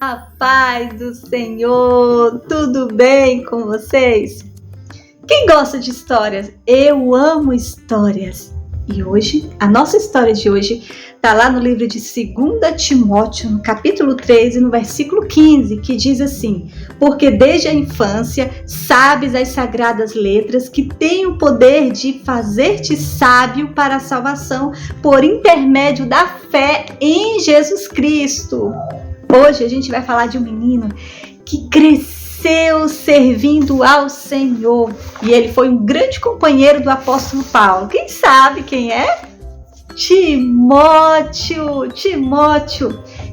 A paz do Senhor, tudo bem com vocês? Quem gosta de histórias? Eu amo histórias. E hoje, a nossa história de hoje está lá no livro de 2 Timóteo, no capítulo 13, no versículo 15, que diz assim: porque desde a infância sabes as sagradas letras que têm o poder de fazer-te sábio para a salvação por intermédio da fé em Jesus Cristo. Hoje a gente vai falar de um menino que cresceu servindo ao Senhor e ele foi um grande companheiro do apóstolo Paulo. Quem sabe quem é? Timóteo,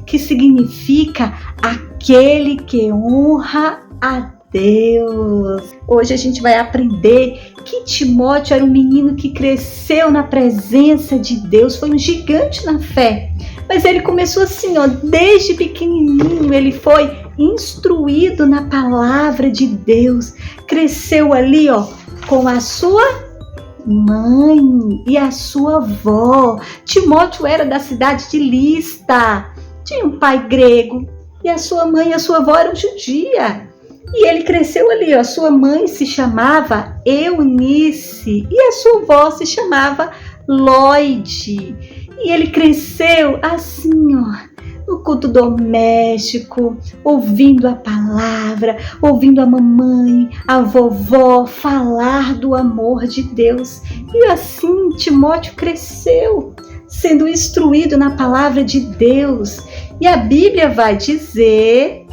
que significa aquele que honra a Deus. Hoje a gente vai aprender que Timóteo era um menino que cresceu na presença de Deus, foi um gigante na fé. Mas ele começou assim, desde pequenininho ele foi instruído na palavra de Deus. Cresceu ali, com a sua mãe e a sua avó. Timóteo era da cidade de Lista. Tinha um pai grego e a sua mãe e a sua avó eram judia. E ele cresceu ali, a sua mãe se chamava Eunice e a sua avó se chamava Lloyd. E ele cresceu assim, no culto doméstico, ouvindo a palavra, ouvindo a mamãe, a vovó falar do amor de Deus. E assim Timóteo cresceu, sendo instruído na palavra de Deus. E a Bíblia vai dizer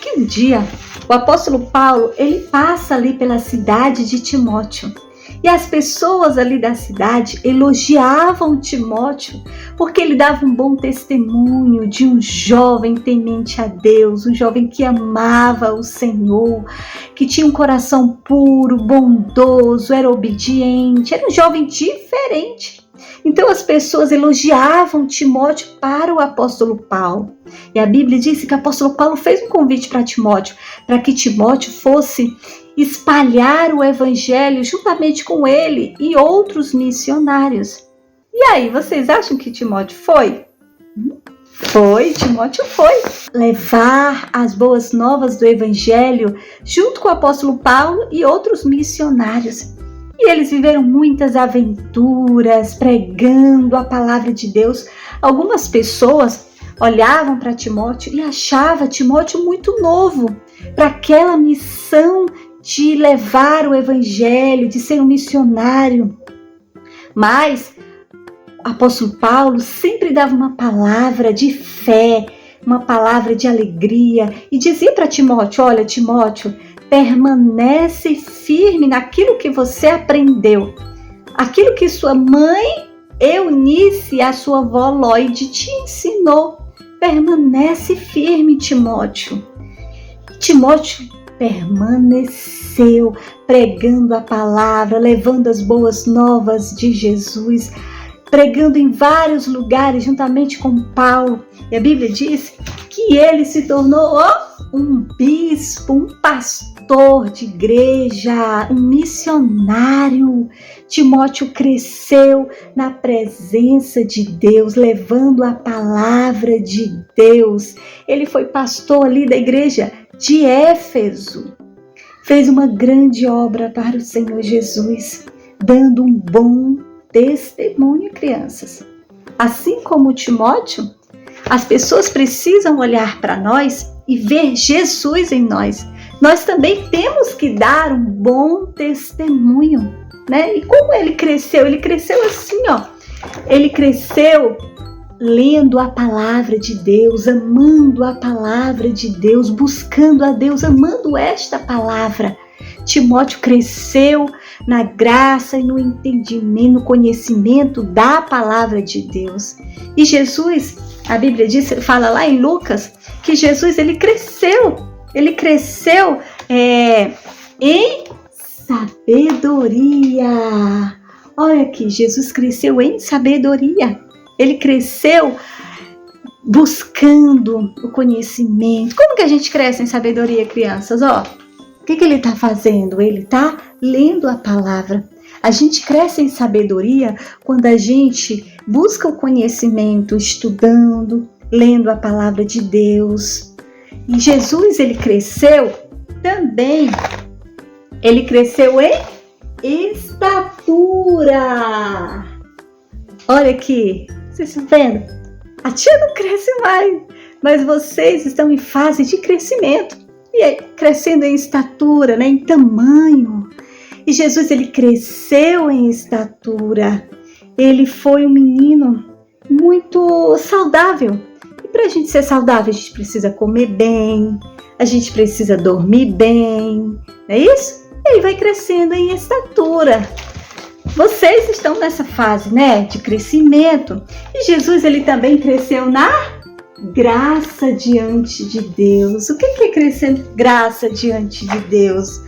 que um dia o apóstolo Paulo, ele passa ali pela cidade de Timóteo. E as pessoas ali da cidade elogiavam Timóteo porque ele dava um bom testemunho de um jovem temente a Deus, um jovem que amava o Senhor, que tinha um coração puro, bondoso, era obediente, era um jovem diferente. Então as pessoas elogiavam Timóteo para o apóstolo Paulo. E a Bíblia diz que o apóstolo Paulo fez um convite para Timóteo, para que Timóteo fosse espalhar o evangelho juntamente com ele e outros missionários. E aí, vocês acham que Timóteo foi? Timóteo foi levar as boas novas do evangelho junto com o apóstolo Paulo e outros missionários. E eles viveram muitas aventuras pregando a palavra de Deus. Algumas pessoas olhavam para Timóteo e achavam Timóteo muito novo para aquela missão de levar o evangelho, de ser um missionário. Mas o apóstolo Paulo sempre dava uma palavra de fé, uma palavra de alegria e dizia para Timóteo: olha, Timóteo, permanece firme naquilo que você aprendeu, aquilo que sua mãe Eunice e a sua avó Lloyd te ensinou. Permanece firme, Timóteo. Timóteo permaneceu pregando a palavra, levando as boas novas de Jesus, pregando em vários lugares juntamente com Paulo. E a Bíblia diz que ele se tornou um bispo, um pastor de igreja, um missionário. Timóteo cresceu na presença de Deus, levando a palavra de Deus. Ele foi pastor ali da igreja de Éfeso. Fez uma grande obra para o Senhor Jesus, dando um bom testemunho, crianças. Assim como Timóteo, as pessoas precisam olhar para nós e ver Jesus em nós. Nós também temos que dar um bom testemunho, né? E como ele cresceu? Ele cresceu assim, Ele cresceu lendo a palavra de Deus, amando a palavra de Deus, buscando a Deus, amando esta palavra. Timóteo cresceu na graça e no entendimento, no conhecimento da palavra de Deus. E Jesus, a Bíblia diz, fala lá em Lucas, que Jesus ele cresceu em sabedoria. Olha aqui, Jesus cresceu em sabedoria. Ele cresceu buscando o conhecimento. Como que a gente cresce em sabedoria, crianças? O que ele está fazendo? Ele está lendo a palavra. A gente cresce em sabedoria quando a gente busca o conhecimento, estudando, lendo a palavra de Deus. E Jesus, ele cresceu também, ele cresceu em estatura. Olha aqui, vocês estão vendo? A tia não cresce mais, mas vocês estão em fase de crescimento. E aí, crescendo em estatura, né, em tamanho. E Jesus, ele cresceu em estatura. Ele foi um menino muito saudável. E para a gente ser saudável, a gente precisa comer bem, a gente precisa dormir bem, não é isso? E ele vai crescendo em estatura. Vocês estão nessa fase, né, de crescimento. E Jesus, ele também cresceu na graça diante de Deus. O que é crescer graça diante de Deus?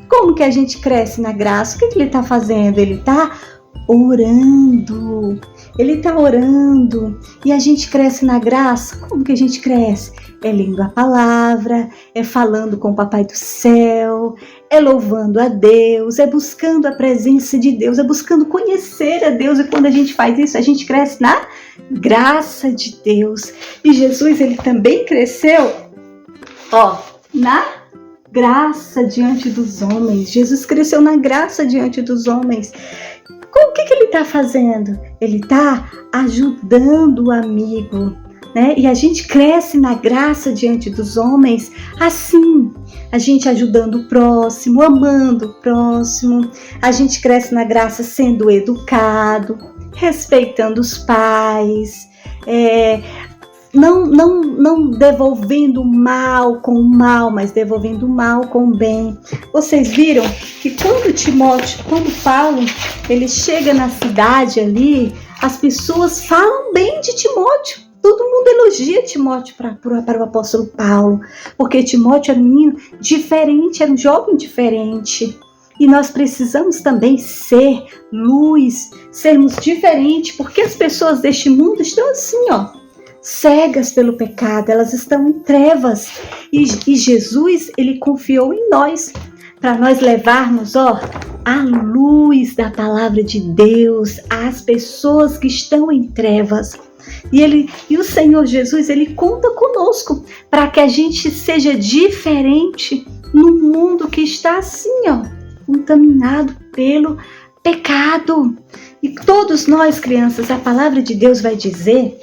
Como que a gente cresce na graça? O que ele está fazendo? Ele está orando. Ele está orando. E a gente cresce na graça. Como que a gente cresce? É lendo a palavra, é falando com o Papai do Céu, é louvando a Deus, é buscando a presença de Deus, é buscando conhecer a Deus. E quando a gente faz isso, a gente cresce na graça de Deus. E Jesus, ele também cresceu, na graça diante dos homens. Jesus cresceu na graça diante dos homens. O que ele está fazendo? Ele está ajudando o amigo, né? E a gente cresce na graça diante dos homens assim, a gente ajudando o próximo, amando o próximo. A gente cresce na graça sendo educado, respeitando os pais, não devolvendo o mal com o mal, mas devolvendo o mal com o bem. Vocês viram que quando Paulo, ele chega na cidade ali, as pessoas falam bem de Timóteo. Todo mundo elogia Timóteo para o apóstolo Paulo, porque Timóteo era um menino diferente, era um jovem diferente. E nós precisamos também ser luz, sermos diferentes, porque as pessoas deste mundo estão assim, cegas pelo pecado, elas estão em trevas. E Jesus, ele confiou em nós, para nós levarmos, a luz da palavra de Deus às pessoas que estão em trevas. E o Senhor Jesus, ele conta conosco para que a gente seja diferente no mundo que está assim, contaminado pelo pecado. E todos nós, crianças, a palavra de Deus vai dizer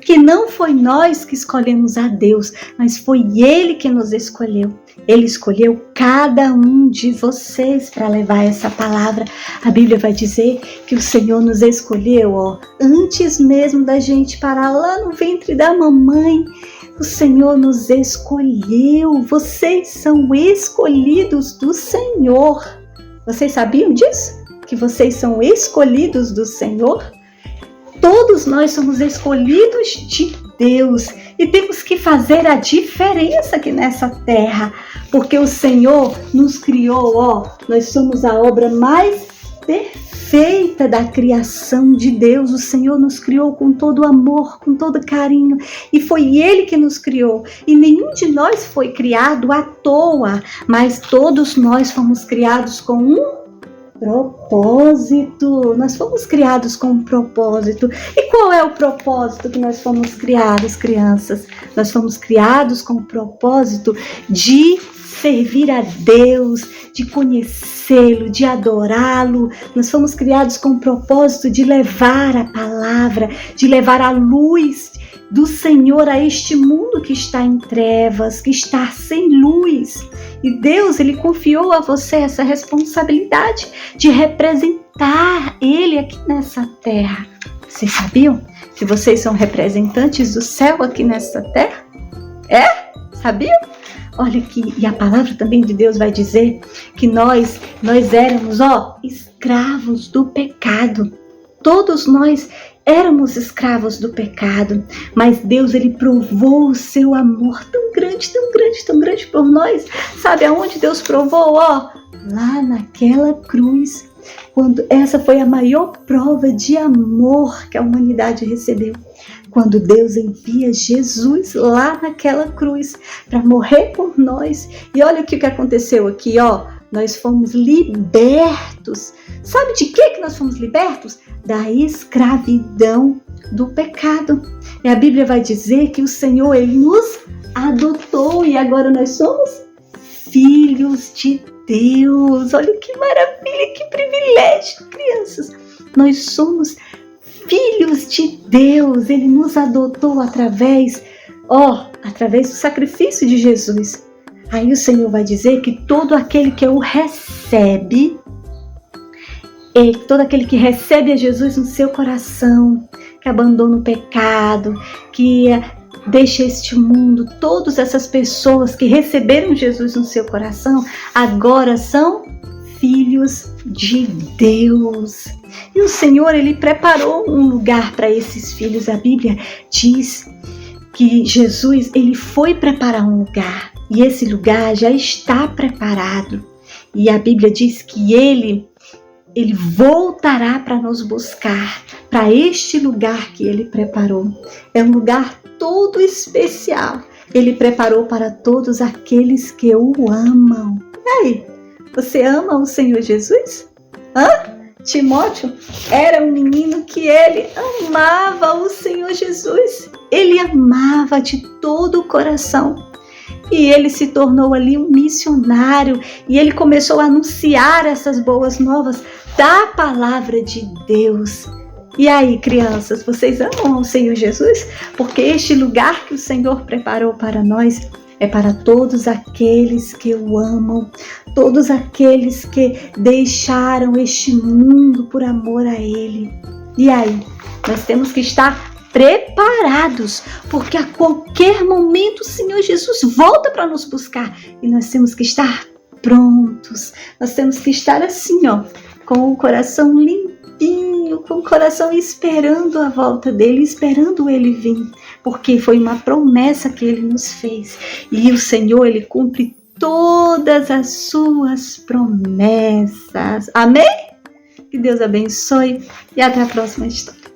que não foi nós que escolhemos a Deus, mas foi Ele que nos escolheu. Ele escolheu cada um de vocês para levar essa palavra. A Bíblia vai dizer que o Senhor nos escolheu, antes mesmo da gente parar lá no ventre da mamãe. O Senhor nos escolheu. Vocês são escolhidos do Senhor. Vocês sabiam disso? Que vocês são escolhidos do Senhor? Todos nós somos escolhidos de Deus e temos que fazer a diferença aqui nessa terra, porque o Senhor nos criou, nós somos a obra mais perfeita da criação de Deus. O Senhor nos criou com todo amor, com todo carinho, e foi Ele que nos criou. E nenhum de nós foi criado à toa, mas todos nós fomos criados com um propósito. Nós fomos criados com um propósito. E qual é o propósito que nós fomos criados, crianças? Nós fomos criados com o propósito de servir a Deus, de conhecê-lo, de adorá-lo. Nós fomos criados com o propósito de levar a palavra, de levar a luz do Senhor a este mundo que está em trevas, que está sem luz. E Deus, Ele confiou a você essa responsabilidade de representar Ele aqui nessa terra. Vocês sabiam que vocês são representantes do céu aqui nessa terra? Sabiam? Olha aqui, e a palavra também de Deus vai dizer que nós éramos, escravos do pecado. Todos nós éramos escravos do pecado, mas Deus, Ele provou o seu amor tão grande, tão grande, tão grande por nós. Sabe aonde Deus provou? Lá naquela cruz. Quando essa foi a maior prova de amor que a humanidade recebeu. Quando Deus envia Jesus lá naquela cruz para morrer por nós. E olha o que aconteceu aqui, nós fomos libertos. Sabe de que nós fomos libertos? Da escravidão do pecado. E a Bíblia vai dizer que o Senhor, Ele nos agora nós somos filhos de Deus. Olha que maravilha, que privilégio, crianças. Nós somos filhos de Deus. Ele nos adotou através do sacrifício de Jesus. Aí o Senhor vai dizer que todo aquele que o recebe, todo aquele que recebe a Jesus no seu coração, que abandona o pecado, que deixa este mundo, todas essas pessoas que receberam Jesus no seu coração, agora são filhos de Deus. E o Senhor, Ele preparou um lugar para esses filhos. A Bíblia diz que Jesus, Ele foi preparar um lugar, e esse lugar já está preparado. E a Bíblia diz que Ele voltará para nos buscar, para este lugar que Ele preparou. É um lugar todo especial. Ele preparou para todos aqueles que o amam. E aí, você ama o Senhor Jesus? Timóteo era um menino que ele amava o Senhor Jesus. Ele amava de todo o coração. E ele se tornou ali um missionário. E ele começou a anunciar essas boas novas da palavra de Deus. E aí, crianças, vocês amam o Senhor Jesus? Porque este lugar que o Senhor preparou para nós é para todos aqueles que o amam, todos aqueles que deixaram este mundo por amor a Ele. E aí, nós temos que estar preparados, porque a qualquer momento o Senhor Jesus volta para nos buscar e nós temos que estar prontos. Nós temos que estar assim, com o coração limpinho, com o coração esperando a volta dele, esperando ele vir, porque foi uma promessa que ele nos fez. E o Senhor, ele cumpre todas as suas promessas. Amém? Que Deus abençoe e até a próxima história.